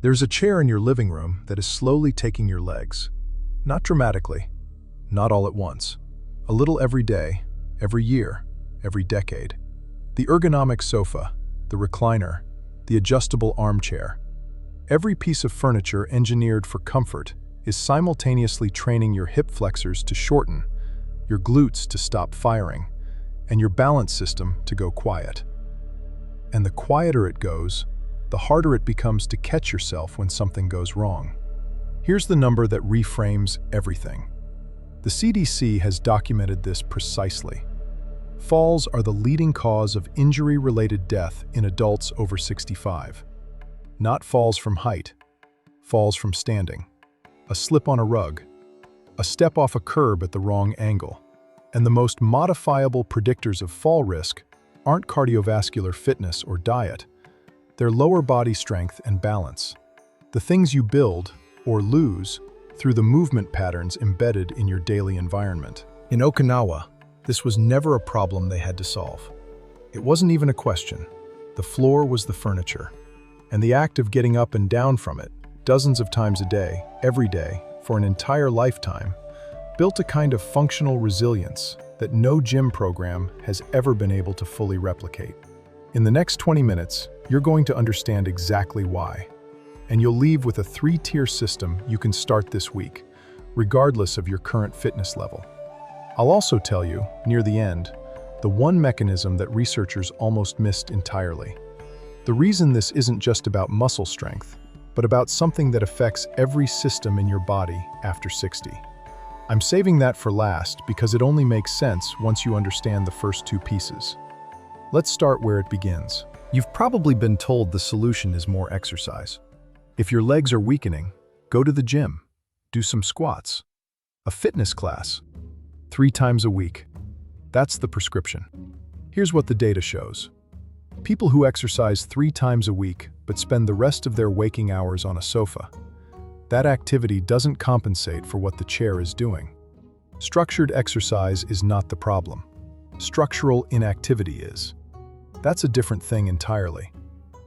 There's a chair in your living room that is slowly taking your legs. Not dramatically, not all at once. A little every day, every year, every decade. The ergonomic sofa, the recliner, the adjustable armchair. Every piece of furniture engineered for comfort is simultaneously training your hip flexors to shorten, your glutes to stop firing, and your balance system to go quiet. And the quieter it goes, the harder it becomes to catch yourself when something goes wrong. Here's the number that reframes everything. The CDC has documented this precisely. Falls are the leading cause of injury-related death in adults over 65. Not falls from height, falls from standing, a slip on a rug, a step off a curb at the wrong angle. And the most modifiable predictors of fall risk aren't cardiovascular fitness or diet. They're lower body strength and balance. The things you build or lose through the movement patterns embedded in your daily environment. In Okinawa, this was never a problem they had to solve. It wasn't even a question. The floor was the furniture. And the act of getting up and down from it, dozens of times a day, every day, for an entire lifetime, built a kind of functional resilience that no gym program has ever been able to fully replicate. In the next 20 minutes, you're going to understand exactly why. And you'll leave with a 3-tier system you can start this week, regardless of your current fitness level. I'll also tell you, near the end, the one mechanism that researchers almost missed entirely. The reason this isn't just about muscle strength, but about something that affects every system in your body after 60. I'm saving that for last because it only makes sense once you understand the first 2 pieces. Let's start where it begins. You've probably been told the solution is more exercise. If your legs are weakening, go to the gym, do some squats, a fitness class, 3 times a week. That's the prescription. Here's what the data shows. People who exercise 3 times a week but spend the rest of their waking hours on a sofa, that activity doesn't compensate for what the chair is doing. Structured exercise is not the problem. Structural inactivity is. That's a different thing entirely.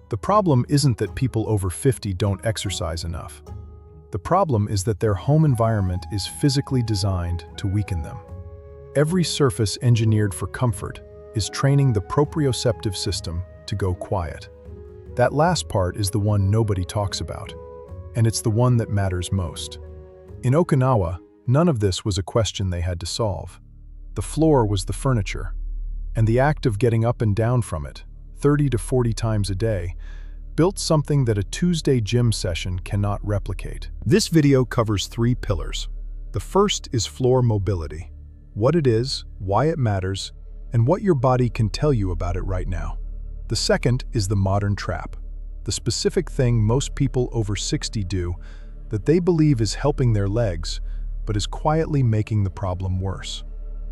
The problem isn't that people over 50 don't exercise enough. The problem is that their home environment is physically designed to weaken them. Every surface engineered for comfort is training the proprioceptive system to go quiet. That last part is the one nobody talks about, and it's the one that matters most. In Okinawa, none of this was a question they had to solve. The floor was the furniture, and the act of getting up and down from it, 30 to 40 times a day, built something that a Tuesday gym session cannot replicate. This video covers 3 pillars. The first is floor mobility. What it is, why it matters, and what your body can tell you about it right now. The second is the modern trap, the specific thing most people over 60 do that they believe is helping their legs, but is quietly making the problem worse.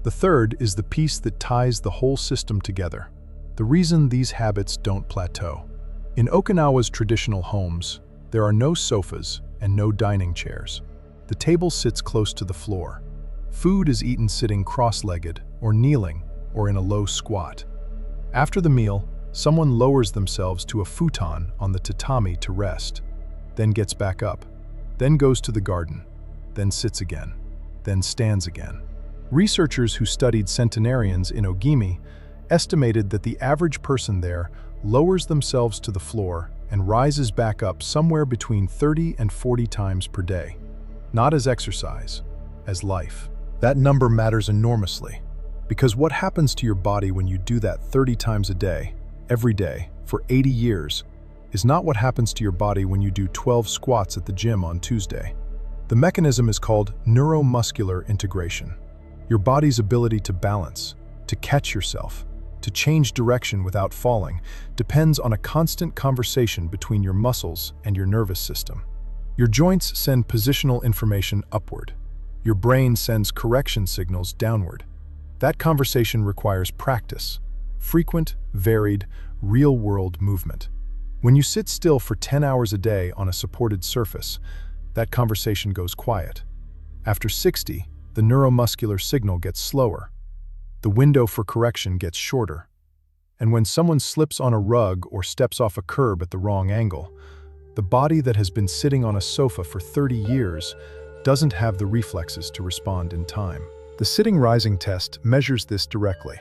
The third is the piece that ties the whole system together, the reason these habits don't plateau. In Okinawa's traditional homes, there are no sofas and no dining chairs. The table sits close to the floor. Food is eaten sitting cross-legged or kneeling or in a low squat. After the meal, someone lowers themselves to a futon on the tatami to rest, then gets back up, then goes to the garden, then sits again, then stands again. Researchers who studied centenarians in Ogimi estimated that the average person there lowers themselves to the floor and rises back up somewhere between 30 and 40 times per day. Not as exercise, as life. That number matters enormously, because what happens to your body when you do that 30 times a day, every day, for 80 years, is not what happens to your body when you do 12 squats at the gym on Tuesday. The mechanism is called neuromuscular integration. Your body's ability to balance, to catch yourself, to change direction without falling, depends on a constant conversation between your muscles and your nervous system. Your joints send positional information upward. Your brain sends correction signals downward. That conversation requires practice, frequent, varied, real-world movement. When you sit still for 10 hours a day on a supported surface, that conversation goes quiet. After 60, the neuromuscular signal gets slower. The window for correction gets shorter. And when someone slips on a rug or steps off a curb at the wrong angle, The body that has been sitting on a sofa for 30 years doesn't have the reflexes to respond in time. The sitting rising test measures this directly.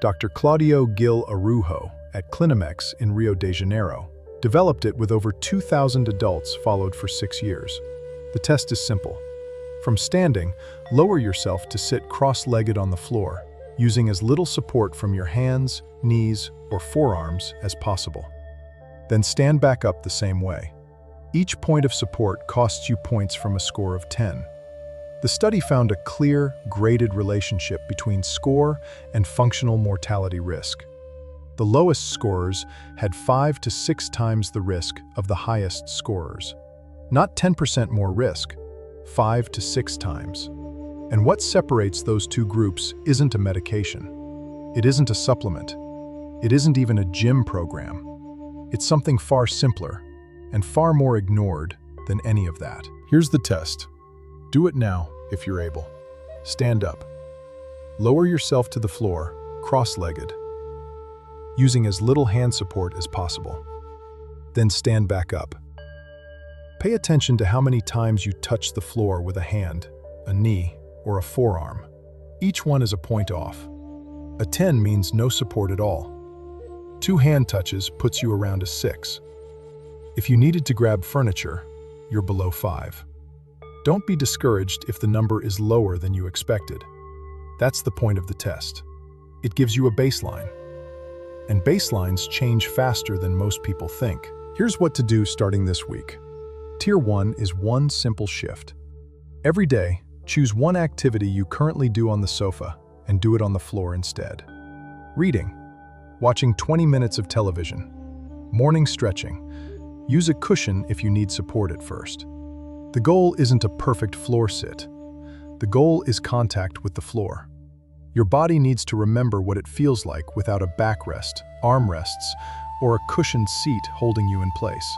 Dr. Claudio Gil Arujo at Clinimex in Rio de Janeiro developed it with over 2,000 adults followed for 6 years. The test is simple. From standing, lower yourself to sit cross-legged on the floor, using as little support from your hands, knees, or forearms as possible. Then stand back up the same way. Each point of support costs you points from a score of 10. The study found a clear, graded relationship between score and functional mortality risk. The lowest scorers had 5 to 6 times the risk of the highest scorers. Not 10% more risk, 5 to 6 times. And what separates those two groups isn't a medication. It isn't a supplement. It isn't even a gym program. It's something far simpler and far more ignored than any of that. Here's the test. Do it now if you're able. Stand up. Lower yourself to the floor, cross-legged, using as little hand support as possible. Then stand back up. Pay attention to how many times you touch the floor with a hand, a knee, or a forearm. Each one is a point off. A 10 means no support at all. 2 hand touches puts you around a 6. If you needed to grab furniture, you're below 5. Don't be discouraged if the number is lower than you expected. That's the point of the test. It gives you a baseline. And baselines change faster than most people think. Here's what to do starting this week. Tier 1 is one simple shift. Every day, choose one activity you currently do on the sofa and do it on the floor instead. Reading. Watching 20 minutes of television. Morning stretching. Use a cushion if you need support at first. The goal isn't a perfect floor sit. The goal is contact with the floor. Your body needs to remember what it feels like without a backrest, armrests, or a cushioned seat holding you in place.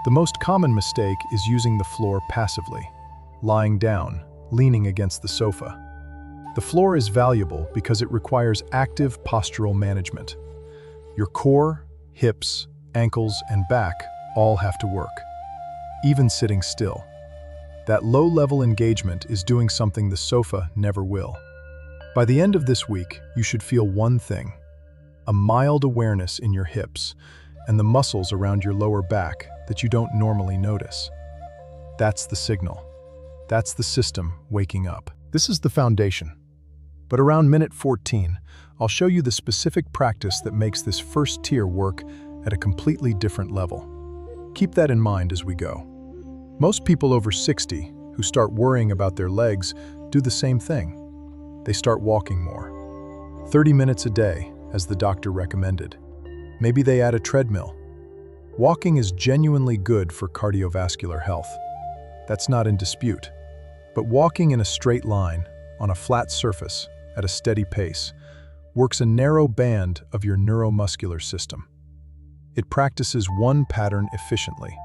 The most common mistake is using the floor passively, lying down, leaning against the sofa. The floor is valuable because it requires active postural management. Your core, hips, ankles, and back all have to work, even sitting still. That low-level engagement is doing something the sofa never will. By the end of this week, you should feel one thing: a mild awareness in your hips and the muscles around your lower back that you don't normally notice. That's the signal. That's the system waking up. This is the foundation. But around minute 14, I'll show you the specific practice that makes this first tier work at a completely different level. Keep that in mind as we go. Most people over 60 who start worrying about their legs do the same thing. They start walking more. 30 minutes a day, as the doctor recommended. Maybe they add a treadmill. Walking is genuinely good for cardiovascular health. That's not in dispute. But walking in a straight line, on a flat surface, at a steady pace, works a narrow band of your neuromuscular system. It practices one pattern efficiently.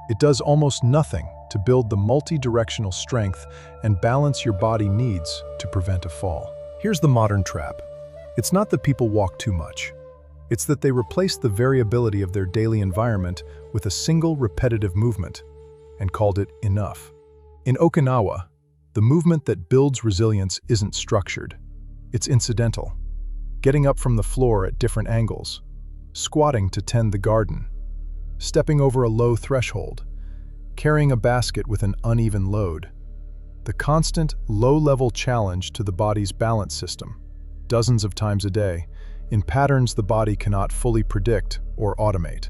It does almost nothing to build the multi-directional strength and balance your body needs to prevent a fall. Here's the modern trap. It's not that people walk too much. It's that they replace the variability of their daily environment with a single repetitive movement and called it enough. In Okinawa, the movement that builds resilience isn't structured. It's incidental. Getting up from the floor at different angles, squatting to tend the garden, stepping over a low threshold, carrying a basket with an uneven load. The constant, low-level challenge to the body's balance system, dozens of times a day, in patterns the body cannot fully predict or automate.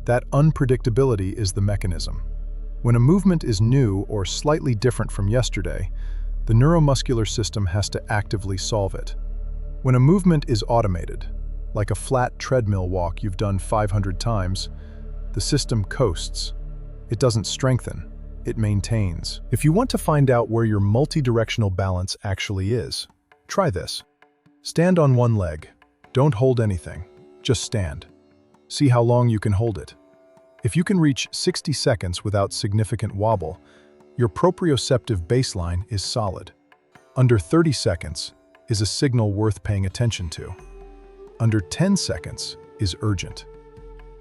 That unpredictability is the mechanism. When a movement is new or slightly different from yesterday, the neuromuscular system has to actively solve it. When a movement is automated, like a flat treadmill walk you've done 500 times, the system coasts. It doesn't strengthen, it maintains. If you want to find out where your multi-directional balance actually is, try this. Stand on one leg. Don't hold anything, just stand. See how long you can hold it. If you can reach 60 seconds without significant wobble, your proprioceptive baseline is solid. Under 30 seconds is a signal worth paying attention to. Under 10 seconds is urgent.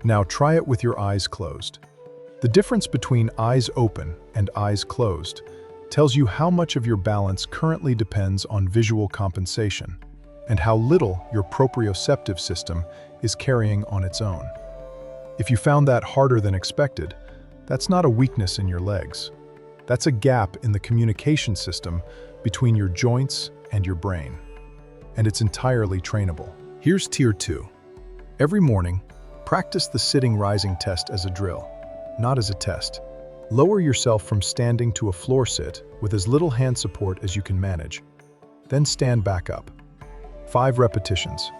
Now try it with your eyes closed. The difference between eyes open and eyes closed tells you how much of your balance currently depends on visual compensation and how little your proprioceptive system is carrying on its own. If you found that harder than expected, that's not a weakness in your legs. That's a gap in the communication system between your joints and your brain. And it's entirely trainable. Here's Tier 2. Every morning, practice the sitting-rising test as a drill, not as a test. Lower yourself from standing to a floor sit with as little hand support as you can manage. Then stand back up. 5 repetitions.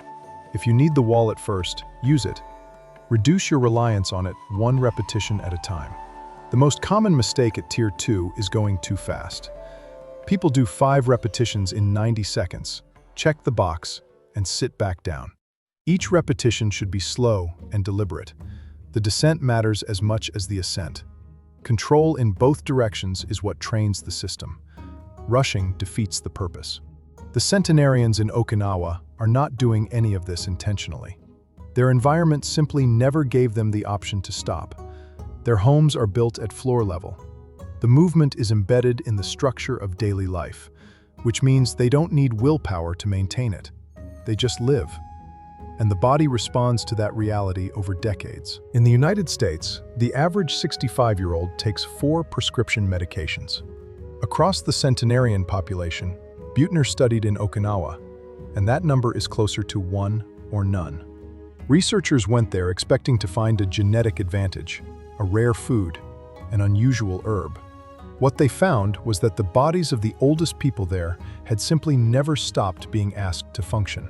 If you need the wall at first, use it. Reduce your reliance on it 1 repetition at a time. The most common mistake at Tier 2 is going too fast. People do 5 repetitions in 90 seconds, check the box, and sit back down. Each repetition should be slow and deliberate. The descent matters as much as the ascent. Control in both directions is what trains the system. Rushing defeats the purpose. The Centenarians in Okinawa are not doing any of this intentionally. Their environment simply never gave them the option to stop. Their homes are built at floor level. The movement is embedded in the structure of daily life, which means they don't need willpower to maintain it. They just live. And the body responds to that reality over decades. In the United States, the average 65-year-old takes 4 prescription medications. Across the centenarian population, Buettner studied in Okinawa, and that number is closer to 1 or none. Researchers went there expecting to find a genetic advantage, a rare food, an unusual herb. What they found was that the bodies of the oldest people there had simply never stopped being asked to function.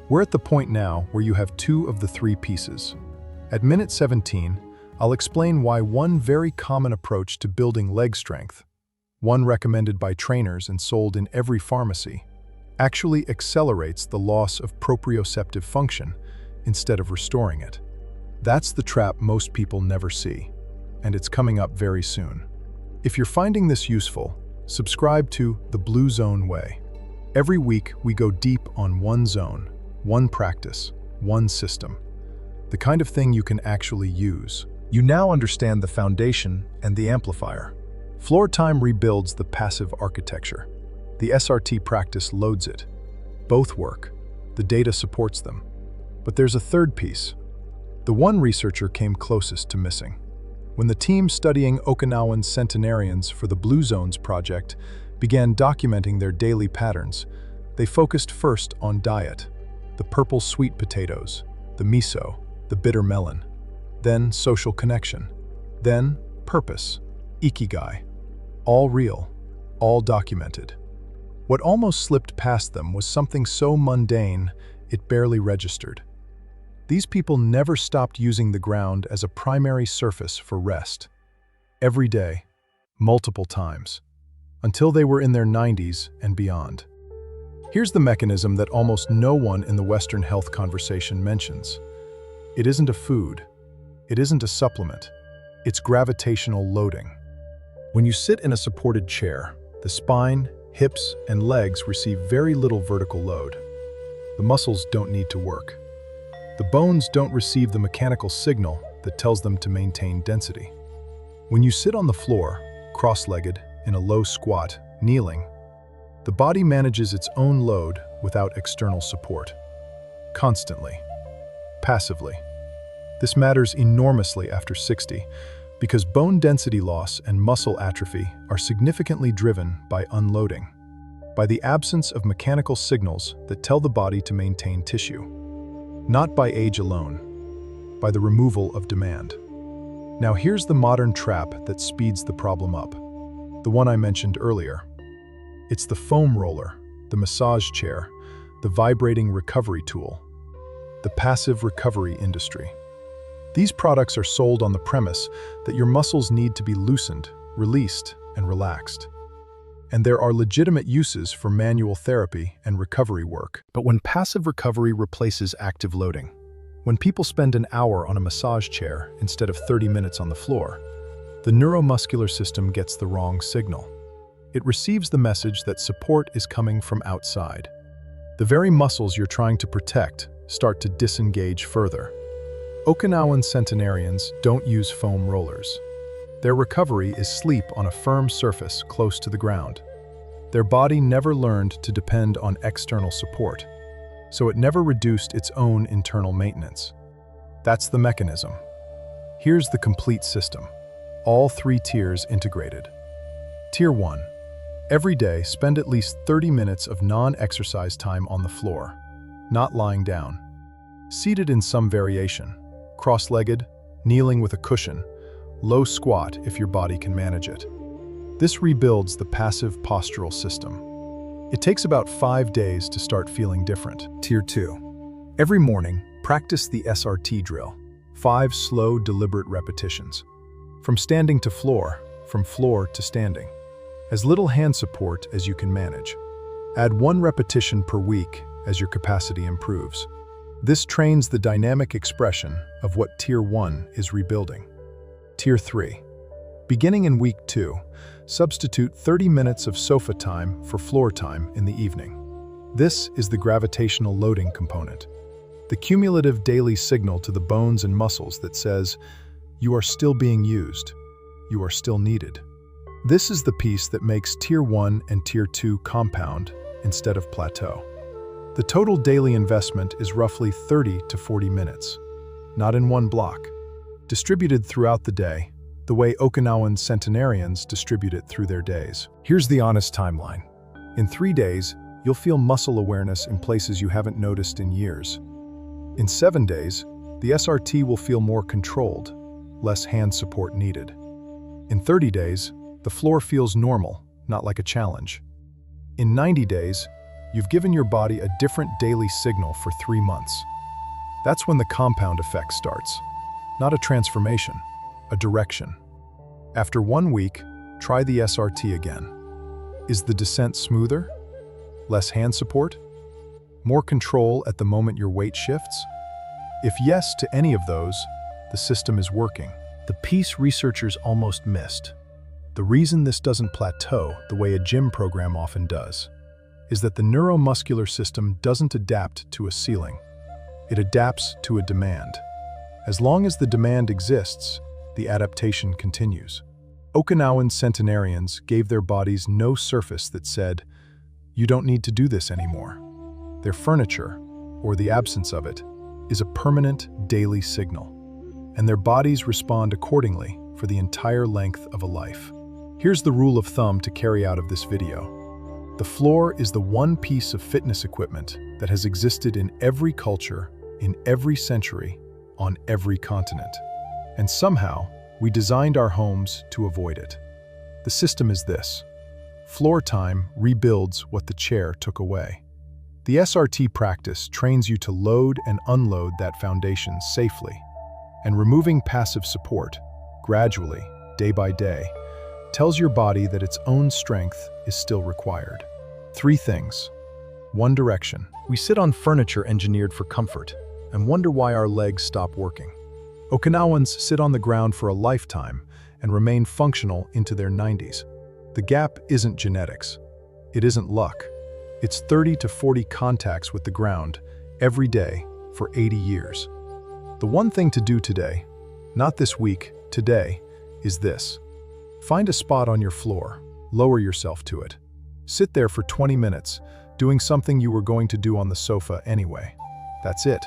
We're at the point now where you have 2 of the 3 pieces. At minute 17, I'll explain why one very common approach to building leg strength, one recommended by trainers and sold in every pharmacy, actually accelerates the loss of proprioceptive function instead of restoring it. That's the trap most people never see, and it's coming up very soon. If you're finding this useful, subscribe to The Blue Zone Way. Every week, we go deep on one zone, one practice, one system. The kind of thing you can actually use. You now understand the foundation and the amplifier. Floor time rebuilds the passive architecture. The SRT practice loads it. Both work. The data supports them. But there's a third piece. The one researcher came closest to missing. When the team studying Okinawan Centenarians for the Blue Zones project began documenting their daily patterns, they focused first on diet. The purple sweet potatoes, the miso, the bitter melon. Then social connection. Then purpose, ikigai. All real, all documented. What almost slipped past them was something so mundane it barely registered. These people never stopped using the ground as a primary surface for rest. Every day, multiple times, until they were in their 90s and beyond. Here's the mechanism that almost no one in the Western health conversation mentions. It isn't a food. It isn't a supplement. It's gravitational loading. When you sit in a supported chair, the spine, hips, and legs receive very little vertical load. The muscles don't need to work. The bones don't receive the mechanical signal that tells them to maintain density. When you sit on the floor, cross-legged, in a low squat, kneeling, the body manages its own load without external support. Constantly. Passively. This matters enormously after 60 because bone density loss and muscle atrophy are significantly driven by unloading, by the absence of mechanical signals that tell the body to maintain tissue. Not by age alone, by the removal of demand. Now here's the modern trap that speeds the problem up. The one I mentioned earlier. It's the foam roller, the massage chair, the vibrating recovery tool, the passive recovery industry. These products are sold on the premise that your muscles need to be loosened, released, and relaxed. And there are legitimate uses for manual therapy and recovery work. But when passive recovery replaces active loading, when people spend an hour on a massage chair instead of 30 minutes on the floor, the neuromuscular system gets the wrong signal. It receives the message that support is coming from outside. The very muscles you're trying to protect start to disengage further. Okinawan centenarians don't use foam rollers. Their recovery is sleep on a firm surface close to the ground. Their body never learned to depend on external support, so it never reduced its own internal maintenance. That's the mechanism. Here's the complete system. All 3 tiers integrated. Tier 1. Every day, spend at least 30 minutes of non-exercise time on the floor, not lying down. Seated in some variation, cross-legged, kneeling with a cushion, low squat if your body can manage it. This rebuilds the passive postural system. It takes about 5 days to start feeling different. Tier 2. Every morning, practice the SRT drill. 5 slow, deliberate repetitions. From standing to floor, from floor to standing. As little hand support as you can manage. Add 1 repetition per week as your capacity improves. This trains the dynamic expression of what Tier 1 is rebuilding. Tier 3. Beginning in week 2, substitute 30 minutes of sofa time for floor time in the evening. This is the gravitational loading component, the cumulative daily signal to the bones and muscles that says, you are still being used, you are still needed. This is the piece that makes Tier 1 and Tier 2 compound instead of plateau. The total daily investment is roughly 30 to 40 minutes, not in one block, distributed throughout the day, the way Okinawan Centenarians distribute it through their days. Here's the honest timeline. In 3 days, you'll feel muscle awareness in places you haven't noticed in years. In 7 days, the SRT will feel more controlled, less hand support needed. In 30 days, the floor feels normal, not like a challenge. In 90 days, you've given your body a different daily signal for 3 months. That's when the compound effect starts. Not a transformation, a direction. After 1 week, try the SRT again. Is the descent smoother? Less hand support? More control at the moment your weight shifts? If yes to any of those, the system is working. The piece researchers almost missed. The reason this doesn't plateau the way a gym program often does is that the neuromuscular system doesn't adapt to a ceiling. It adapts to a demand. As long as the demand exists, the adaptation continues. Okinawan centenarians gave their bodies no surface that said, you don't need to do this anymore. Their furniture, or the absence of it, is a permanent daily signal, and their bodies respond accordingly for the entire length of a life. Here's the rule of thumb to carry out of this video. The floor is the one piece of fitness equipment that has existed in every culture, in every century, on every continent. And somehow, we designed our homes to avoid it. The system is this. Floor time rebuilds what the chair took away. The SRT practice trains you to load and unload that foundation safely, and removing passive support, gradually, day by day, tells your body that its own strength is still required. 3 things. 1 direction. We sit on furniture engineered for comfort and wonder why our legs stop working. Okinawans sit on the ground for a lifetime and remain functional into their 90s. The gap isn't genetics. It isn't luck. It's 30 to 40 contacts with the ground every day for 80 years. The one thing to do today, not this week, today, is this. Find a spot on your floor, lower yourself to it. Sit there for 20 minutes, doing something you were going to do on the sofa anyway. That's it.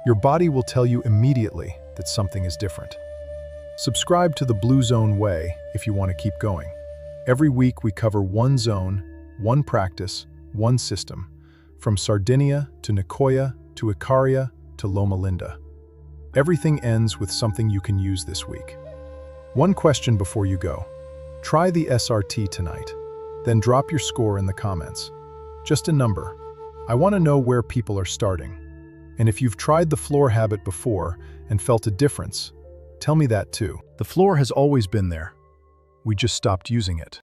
Your body will tell you immediately that something is different. Subscribe to the Blue Zone Way if you want to keep going. Every week we cover 1 zone, 1 practice, 1 system, from Sardinia to Nicoya to Ikaria to Loma Linda. Everything ends with something you can use this week. 1 question before you go. Try the SRT tonight. Then drop your score in the comments. Just a number. I want to know where people are starting. And if you've tried the floor habit before and felt a difference, tell me that too. The floor has always been there. We just stopped using it.